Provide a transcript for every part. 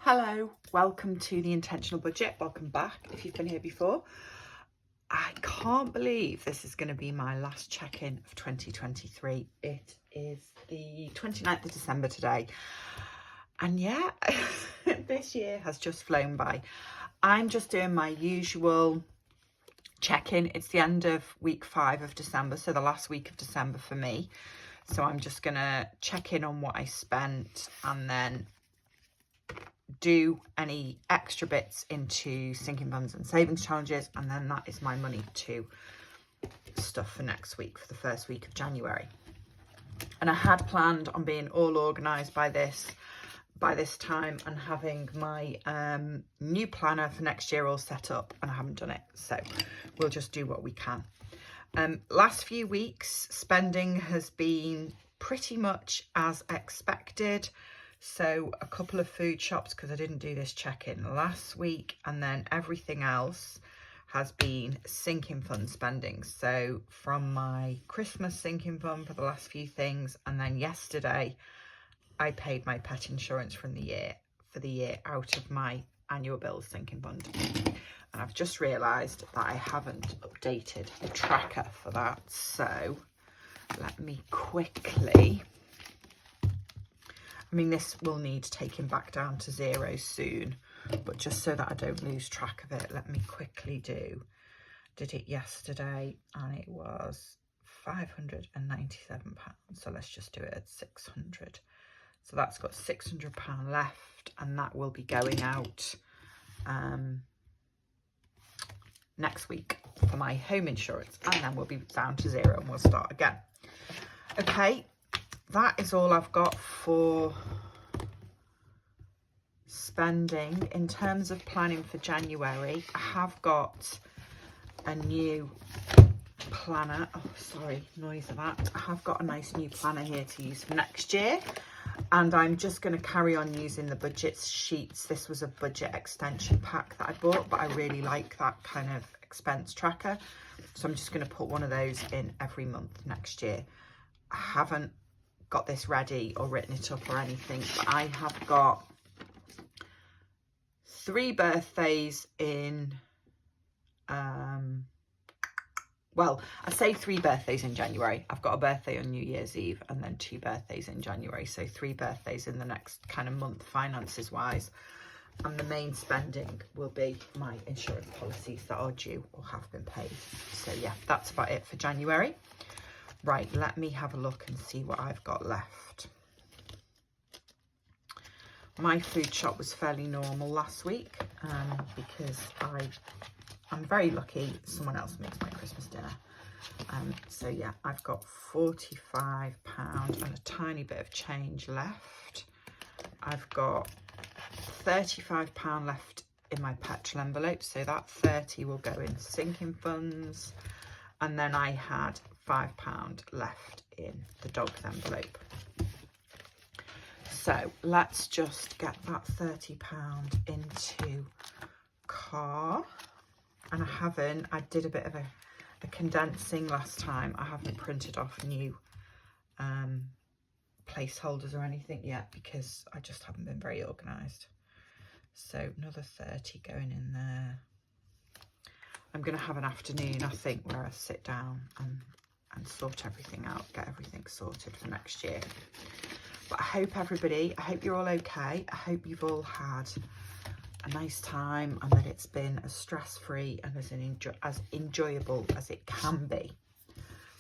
Hello, welcome to the Intentional Budget. Welcome back if you've been here before. I can't believe this is going to be my last check-in of 2023. It is the 29th of December today. And yeah, this year has just flown by. I'm just doing my usual check-in. It's the end of week 5 of December, so the last week of December for me. So I'm just going to check in on what I spent and then do any extra bits into sinking funds and savings challenges, and then that is my money to stuff for next week, for the first week of January. And I had planned on being all organised by this time and having my new planner for next year all set up, and I haven't done it, so we'll just do what we can. Last few weeks spending has been pretty much as expected. So a couple of food shops, because I didn't do this check-in last week, and then everything else has been sinking fund spending. So from my Christmas sinking fund for the last few things, and then yesterday I paid my pet insurance for the year out of my annual bills sinking fund. And I've just realised that I haven't updated the tracker for that. So let me quickly... I mean, this will need taking back down to 0 soon, but just so that I don't lose track of it, let me quickly did it yesterday, and it was £597. So let's just do it at 600. So that's got £600 left, and that will be going out next week for my home insurance, and then we'll be down to 0 and we'll start again. Okay. That is all I've got for spending. In terms of planning for January, I have got a new planner. Oh, sorry, noise of that. I have got a nice new planner here to use for next year. And I'm just going to carry on using the budget sheets. This was a budget extension pack that I bought, but I really like that kind of expense tracker. So I'm just going to put one of those in every month next year. I haven't got this ready or written it up or anything, but I have got 3 birthdays in well, I say 3 birthdays in January. I've got a birthday on New Year's Eve and then 2 birthdays in January, so 3 birthdays in the next kind of month finances wise, and the main spending will be my insurance policies that are due or have been paid. So yeah, that's about it for January. Right, let me have a look and see what I've got left. My food shop was fairly normal last week because I'm very lucky someone else makes my Christmas dinner. So yeah, I've got £45 and a tiny bit of change left. I've got £35 left in my petrol envelope, so that 30 will go in sinking funds, and then I had £5 left in the dog's envelope. So let's just get that £30 into car. And I did a bit of a condensing last time. I haven't printed off new placeholders or anything yet because I just haven't been very organised. So another 30 going in there. I'm going to have an afternoon, I think, where I sit down and sort everything out, get everything sorted for next year. But I hope you're all okay. I hope you've all had a nice time and that it's been as stress-free and as enjoyable as it can be.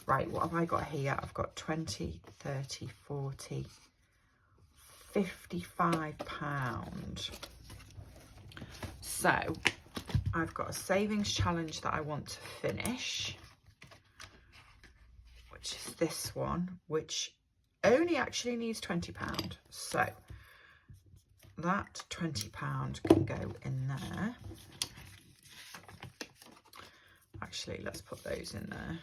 Right, what have I got here? I've got 20, 30, 40, £55. So I've got a savings challenge that I want to finish, which is this one, which only actually needs £20. So that £20 can go in there. Actually, let's put those in there.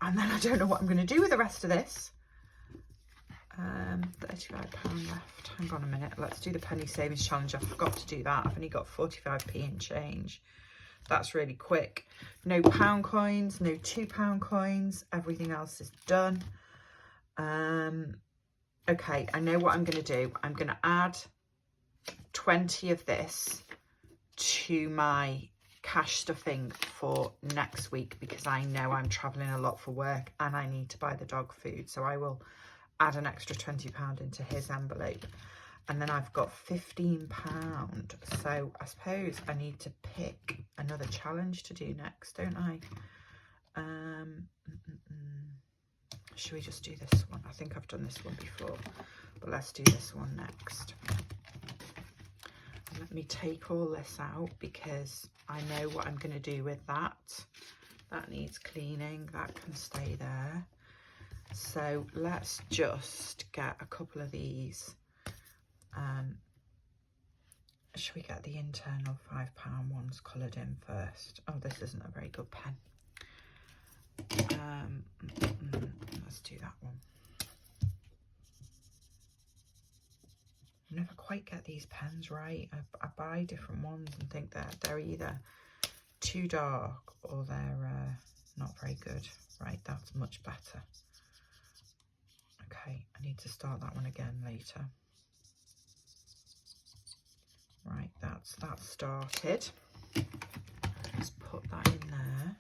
And then I don't know what I'm going to do with the rest of this. £35 left. Hang on a minute. Let's do the penny savings challenge. I forgot to do that. I've only got 45p in change. That's really quick. No pound coins, no £2 coins. Everything else is done. Okay, I know what I'm going to do. I'm going to add 20 of this to my cash stuffing for next week, because I know I'm traveling a lot for work and I need to buy the dog food. So I will add an extra £20 into his envelope. And then I've got £15. So I suppose I need to pick another challenge to do next, don't I? Should we just do this one? I think I've done this one before, but let's do this one next. Let me take all this out because I know what I'm going to do with that. That needs cleaning. That can stay there. So let's just get a couple of these. Should we get the internal £5 ones coloured in first? Oh, this isn't a very good pen. Let's do that one. I never quite get these pens right. I buy different ones and think that they're either too dark or they're not very good. Right, that's much better. Okay, I need to start that one again later. Right, that's that started. Let's put that in there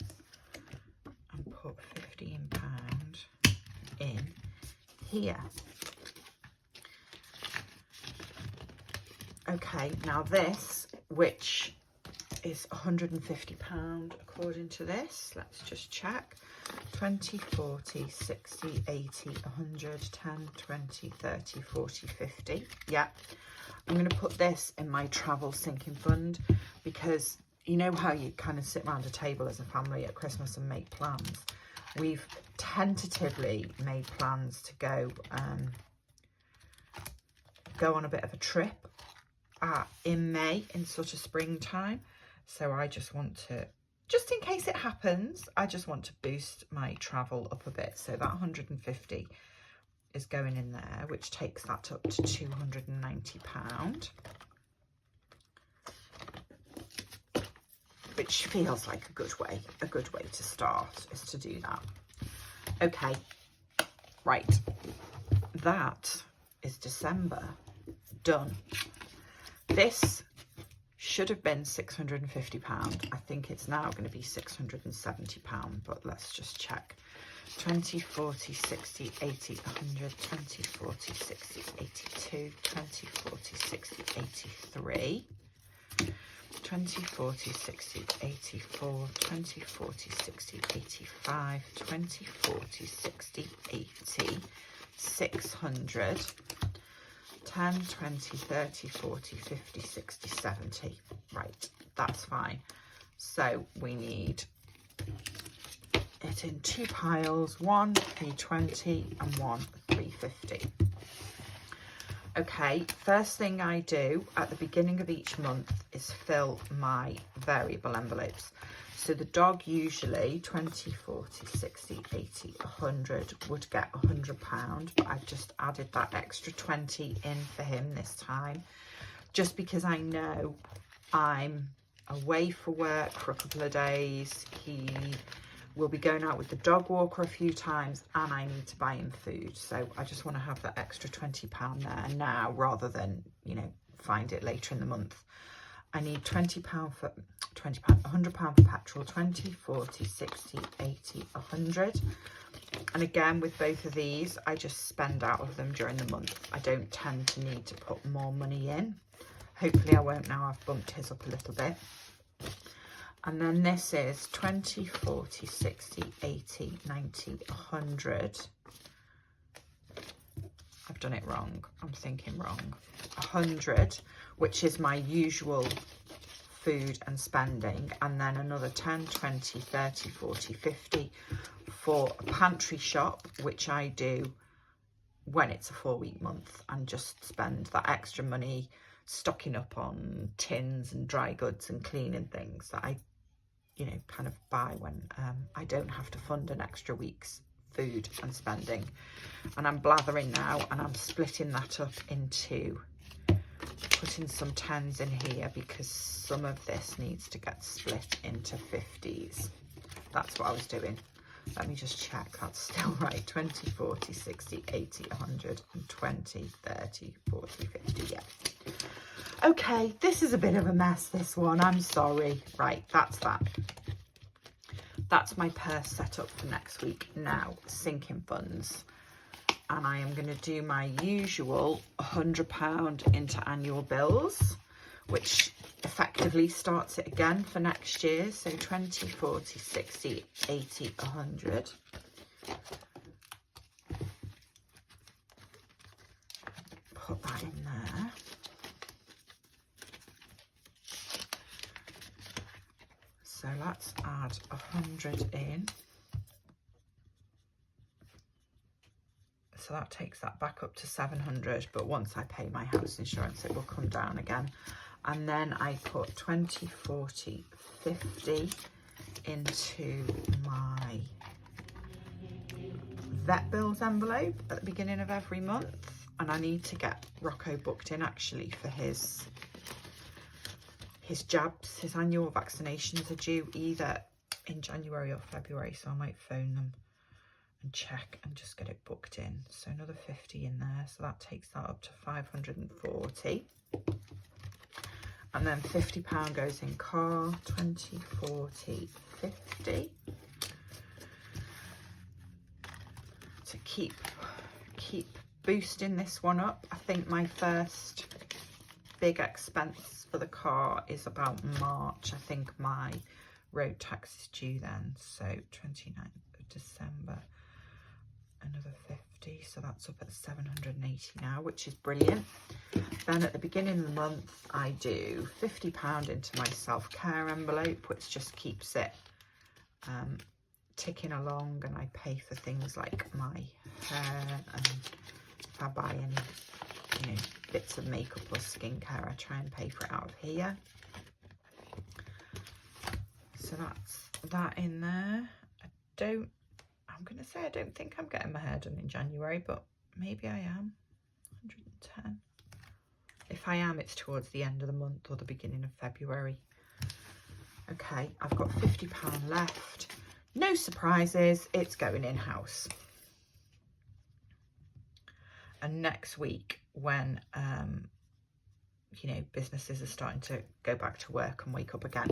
and put £15 in here. Okay, now this, which is £150 according to this, let's just check. 20, 40, 60, 80, 100, 10, 20, 30, 40, 50. Yeah, I'm going to put this in my travel sinking fund, because you know how you kind of sit around a table as a family at Christmas and make plans. We've tentatively made plans to go on a bit of a trip in May, in sort of springtime. So I just want to, just in case it happens, I just want to boost my travel up a bit. So that 150 is going in there, which takes that up to £290, which feels like a good way to start, is to do that. Okay, right, that is December done. This should have been £650. I think it's now going to be £670, but let's just check. 20, 40, 60, 80, 100, 20, 40, 60, 82, 20, 40, 60, 83, 20, 40, 60, 84, 20, 40, 60, 85, 20, 40, 60, 80, 600, 10, 20, 30, 40, 50, 60, 70. Right, that's fine. So we need it in two piles, one 320 and one 350. Okay, first thing I do at the beginning of each month is fill my variable envelopes. So the dog usually 20, 40, 60, 80, 100 would get £100, but I've just added that extra 20 in for him this time, just because I know I'm away for work for a couple of days. He will be going out with the dog walker a few times and I need to buy him food. So I just want to have that extra £20 there now, rather than, you know, find it later in the month. I need £100 for petrol, 20, 40, 60, 80, 100. And again, with both of these, I just spend out of them during the month. I don't tend to need to put more money in. Hopefully I won't now. I've bumped his up a little bit. And then this is 20, 40, 60, 80, 90, 100. I've done it wrong. I'm thinking wrong. 100, which is my usual food and spending. And then another 10, 20, 30, 40, 50 for a pantry shop, which I do when it's a 4-week month, and just spend that extra money stocking up on tins and dry goods and cleaning things that I, you know, kind of buy when I don't have to fund an extra week's food and spending. And I'm blathering now, and I'm splitting that up into putting some 10s in here because some of this needs to get split into 50s. That's what I was doing. Let me just check that's still right. 20, 40, 60, 80, 100, and 20, 30, 40, 50, yeah. Okay, this is a bit of a mess, this one. I'm sorry. Right, that's that. That's my purse set up for next week. Now, sinking funds. And I am going to do my usual £100 into annual bills, which effectively starts it again for next year. So 20, 40, 60, 80, 100. Put that in there. So let's add 100 in. So that takes that back up to 700, but once I pay my house insurance, it will come down again. And then I put 20, 40, 50 into my vet bills envelope at the beginning of every month. And I need to get Rocco booked in actually for his jabs. His annual vaccinations are due either in January or February, so I might phone them and check and just get it booked in. So another 50 in there, so that takes that up to 540. And then £50 goes in car. 20, 40, 50 to keep boosting this one up. I think my first big expense for the car is about March. I think my road tax is due then, so 29th of December, another 50, so that's up at 780 now, which is brilliant. Then at the beginning of the month I do £50 into my self-care envelope, which just keeps it ticking along, and I pay for things like my hair, and if I buy any bits of makeup or skincare, I try and pay for it out of here. So that's that in there. I'm going to say I don't think I'm getting my hair done in January, but maybe I am. 110. If I am, it's towards the end of the month or the beginning of February. Okay, I've got £50 left. No surprises, it's going in-house. And next week, when businesses are starting to go back to work and wake up again,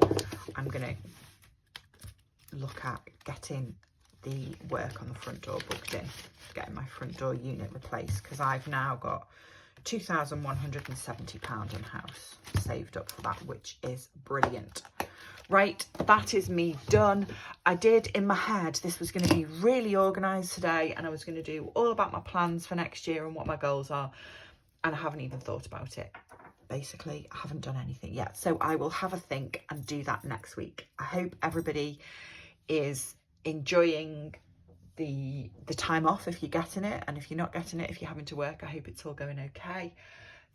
I'm going to look at getting the work on the front door booked in, getting my front door unit replaced, because I've now got £2,170 in house saved up for that, which is brilliant. Right, that is me done. I did in my head this was going to be really organised today, and I was going to do all about my plans for next year and what my goals are, and I haven't even thought about it. Basically, I haven't done anything yet, so I will have a think and do that next week. I hope everybody is enjoying the time off if you're getting it, and if you're not getting it, if you're having to work, I hope it's all going okay.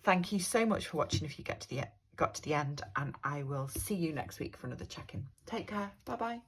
Thank you so much for watching if you got to the end, and I will see you next week for another check-in. Take care. Bye bye.